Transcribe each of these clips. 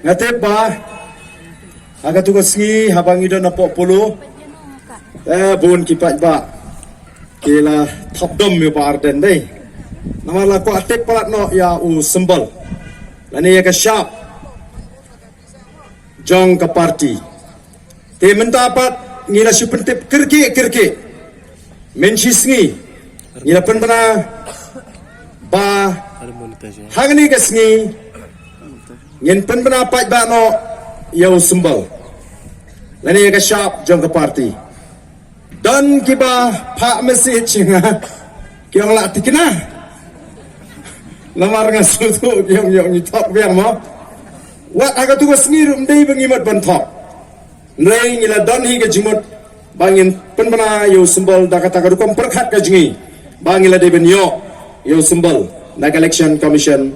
Ngatip ba? Aga tugas ngi habang ida na po pulo. Bun kipat ba? Kila top dom yo ba arden deh. Nama la ko atip palat no ya u sembol. Lani ya ka sharp. Jong ka party. Te mendapat ngila supentip kirki. Mensis ngi. Ngila penbana ba hagni kas ngi. Ngin penbana pat ba no ya u sembol. Lani ya ka sharp jong ka party. Dan kiba pak message nga kiyong latik na lamar nga suto kiyong ni top biang mo wat aga tugas ngirum day bangimat bantok nay ngila dan hi ga jimot bangin penbana yo symbol dakata ka dukom perkhat ka jingi bangila day ben yo symbol na election commission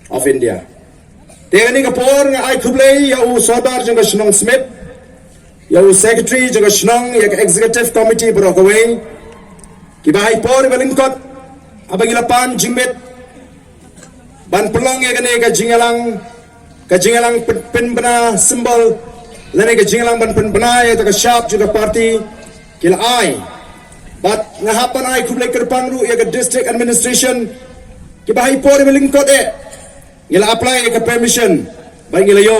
of India tegani ka por nga ai khublei ya u sodar jong ka Shnong Smith Yau secretary juga senang ya executive committee berokawai kibai por balingkot abang ilapan jimbet ban pelong ya kene ka jingalang penbena simbol lene ka jingalang ban penbena ya ka sharp juga party kila ai bat ngahapan ai kublai kerpang ru ya ka district administration kibai por balingkot ila apply ya ka permission bang ila yo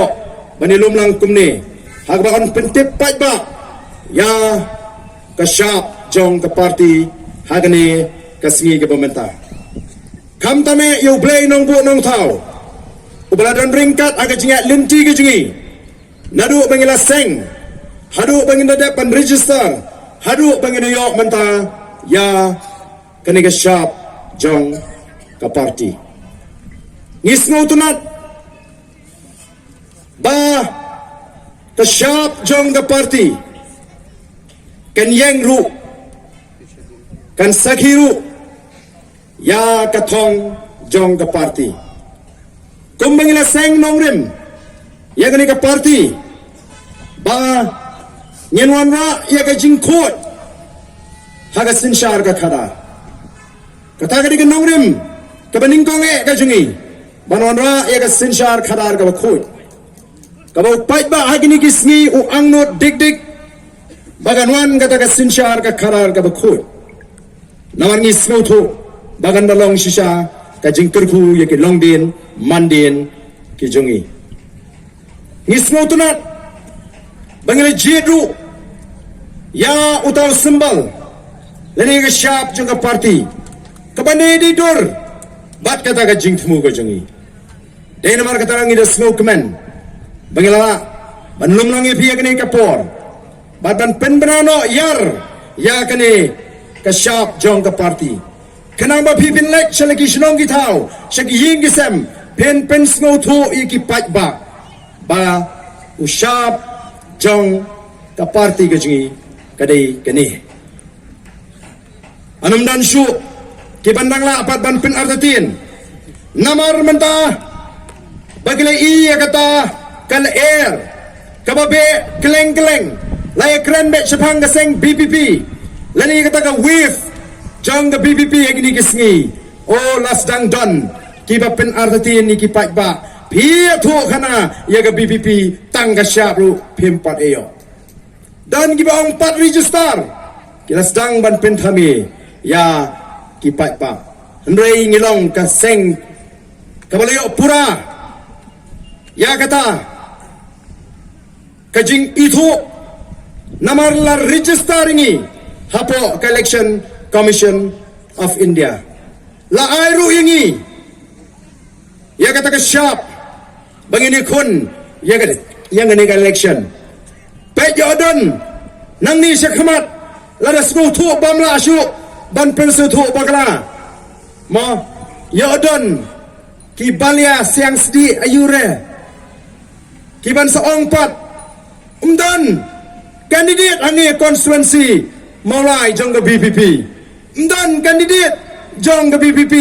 banilum lang kumni Hagbakan pentip pat ba ya kasyap jong ka party hagani kasngi ka pemerintah. Kam tame yu blay nong bu nong tau. Ubaladan ringkat aga jingat linti ke jingi. Nadu bangila seng. Hadu bangina depan register. Hadu bangina yok menta ya kani kasyap jong ka party. Ngisngo tunat ba Kasyap jong ka party kan yang ru kan sakhiru ya kathong jong ka party kumbangila seng nongrim ya gani ka party ba nyenwan ra ya ka jingkhot haga sinshar ka khada kata gadi ka nongrim ka baningkong ka jungi banwan ra ya ka sinshar khadar ka khot Kabau pait ba hagini kisngi u angno dik baganwan kata ka sinshar ka kharar ka bakhut nawan ngi smotho bagan dalong shisha ka jingkerku ye ke longdin mandin ki jongi ngi smotho nat bangile jedu ya utaw simbal lani ka sharp jong ka party kabane di dor bat kata ka jingthmu ka jongi denamar kata ngi the smoke man Bangila banlum langi pia kene kapor badan penbenano yar ya kene kasyap jong ka party kenang ba pipin lek selagi senong gitau segi ying gisem pen sngo thu iki pat ba usyap jong ka party gajingi kadai kene anum dan syu ki bandangla apat ban pen artatin namar menta bagile iya kata kal air kababe keleng lay kren be chapang gaseng BPP lani kata ka wave jong ga BPP agni kisngi o las dang don kiba pen artatin ni kipat ba pia thu khana ya ga BPP tang ga syapru pimpat ayo dan kiba ong pat register kilas dang ban pen thami ya kipat ba ndrei ngilong ka seng kabalayo pura ya kata Kajing itu namarla register ini hapo Election Commission of India. La airu ini ya kata kasyap bangini kun ya kata yang ini election. Pet Jordan nang ni syakmat la rasmu tu bamla asyu ban pensu tu bagla. Ma Jordan ki balia siang sedi ayure ki ban saong pat kandidat ani konstituensi mulai jong ke BPP kandidat jong ke BPP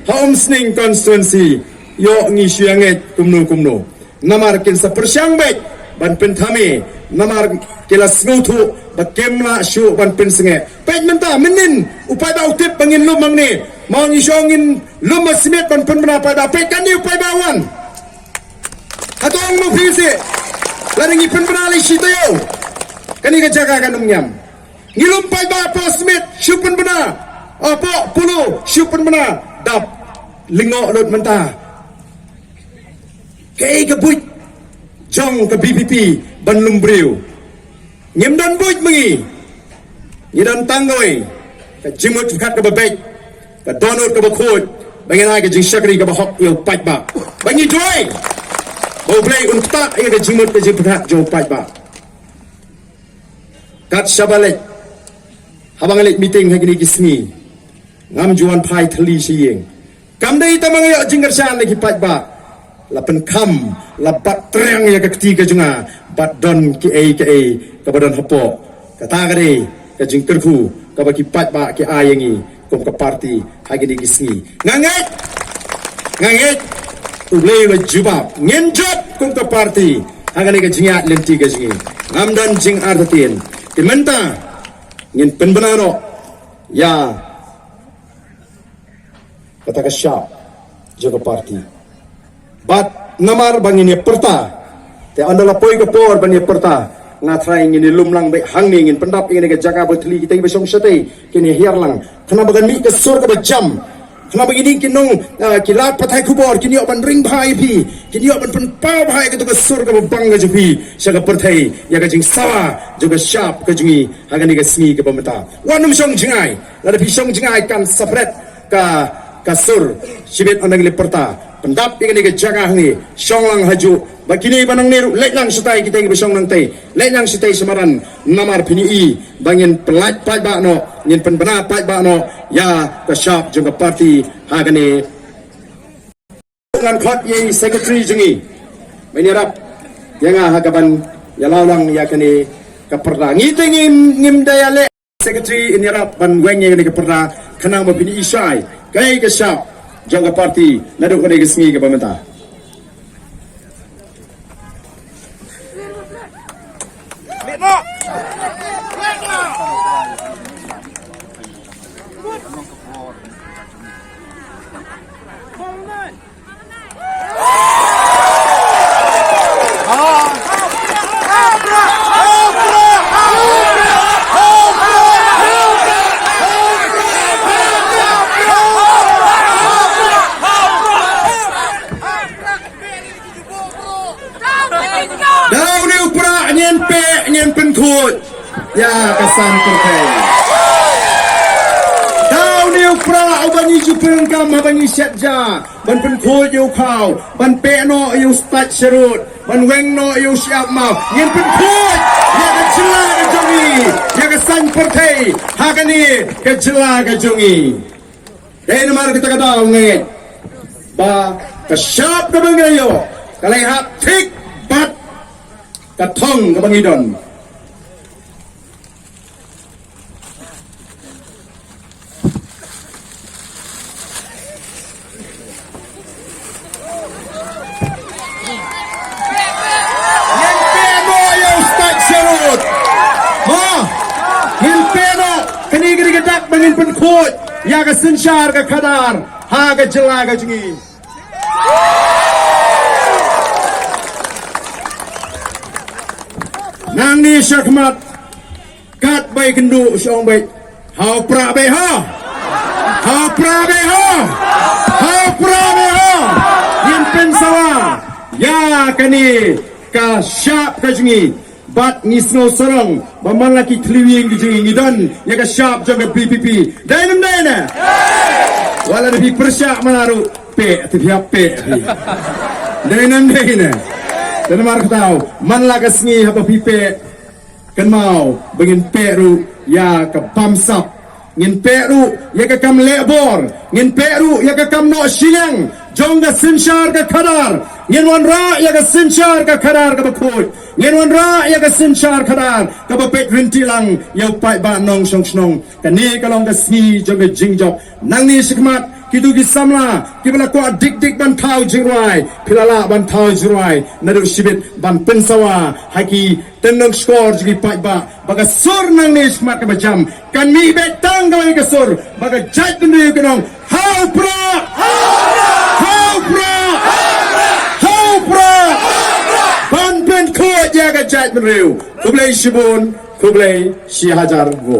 haum sning konstituensi yo ngi syangit kumno namar kin sa persyang baik ban penthame namar kila snutu bakemla syu ban pensenge pej menta menin upai ba utip bangin lumang ni mau ngi syongin lumas smith ban penbena pada pej kan ni upai bawan se lari ngi penbenali sitayo kani ka jaga kan nyam ngilumpai ba po smith syupen bena apa pulu syupen bena dap lingok lot menta kei ke buit jong ke BPP ban lumbriu ngem dan buit mengi ngidan tanggoi ka jimut kat ke babek ka donut ke bakut bangin ai ke jing syakri ke bahok yo pai ba bangi joy bau play untak ai ke jimut ke jiprat jo pai ba kat shabalek habang alik meeting hari ni kismi ngam juan pai thali siyeng kam dei tamang yo jinggar shan lagi pai ba lapan kam lapat terang ya ke ketiga junga bat don ki ai ke badan hapo kata kare ke jingkerku ke bagi pai ba ki ayengi kom ke parti hari ni kismi nganget ulei le jubab ngenjot kom ke parti hari ni ke jingat lenti ke jingi ngam dan jing artin dimenta ngin penbenaro ya kata ke syap jaga parti bat namar bangin ya perta te andala poi ke por bangin perta ngatrai ngin lumlang be hang ni ngin pendap ngin ke jaga betli kita besong sate kini hiarlang kena bagan mi ke sur ke jam kena begini kinong kilat patai kubor kini ban ring bhai pi kini ban pen pau bhai ke to ke sur ke bang ke jupi syaga pertai ya ke jing sawa juga syap ke jungi hagan ni ke smi ke pemeta wanum song jingai la pi song jingai kan sapret ka sur sibet onang le perta pendap ini ke jaga ni songlang haju bakini banang ni leklang setai kita ngi besong nang tai leklang setai semaran namar pini bangin pelat pai ba no ngin penbena pai ba no ya ke syap juga parti hagani ngan khot ye secretary jungi menyerap jangan hagaban ya laulang ya kini ke perda ngite ngim daya le secretary inyarap ban wengye ni ke perda kenang mapini isai kai ke syap jaga parti naduk kene ke smi ke pemerintah ya kesan terkait tau niu pra ubani jupeng kam abani setja ban pen khoi yu khau ban pe no yu stat serut ban weng no yu siap mau ngin pen khoi ya ke jela ke jongi ya kesan terkait hagani ke jela ke jongi dai namar kita kata ngai ba ke syap ke bangayo kalai hak tik bat ka thong ke bangidon bangin pen khoi ya ka sinchar ka khadar ha ka jela ka jingi nang ni syakmat kat bai kendu syong bai hau pra bai ha hau pra bai ha hau pra bai ha yin pen sawa ya kani ka syap ka jingi bat nisno sarang baman laki kliwing di jingi dan ya ka syap jaga BPP dainam daina wala nabi persyak manaru pe tiap pe dainam daina dan mar tahu man la ka sngi haba pipe kan mau bengin peru ya ka pamsap ngin peru ya ka kam lebor ngin peru ya ka kam no silang jong ga sinchar ka khadar ngin wan ra ya ka sinchar ka khadar ka bakut ngin wan ra ya ka sinchar khadar ka ba pet rinti lang ya pai ba nong song snong ka ni ka long ka sngi jong ga jingjok nang ni sikmat kitu ki samla kibala ko dik ban thau jingrai pilala ban thau jingrai nadu sibit ban pensawa haki tenong skor jigi pai ba baga sur nang ni sikmat ka bajam kan mi betang ga ka sur baga jat ni ka nong how pra how pra how pra jaga jat menriu kublai shibun kublai shi hajar go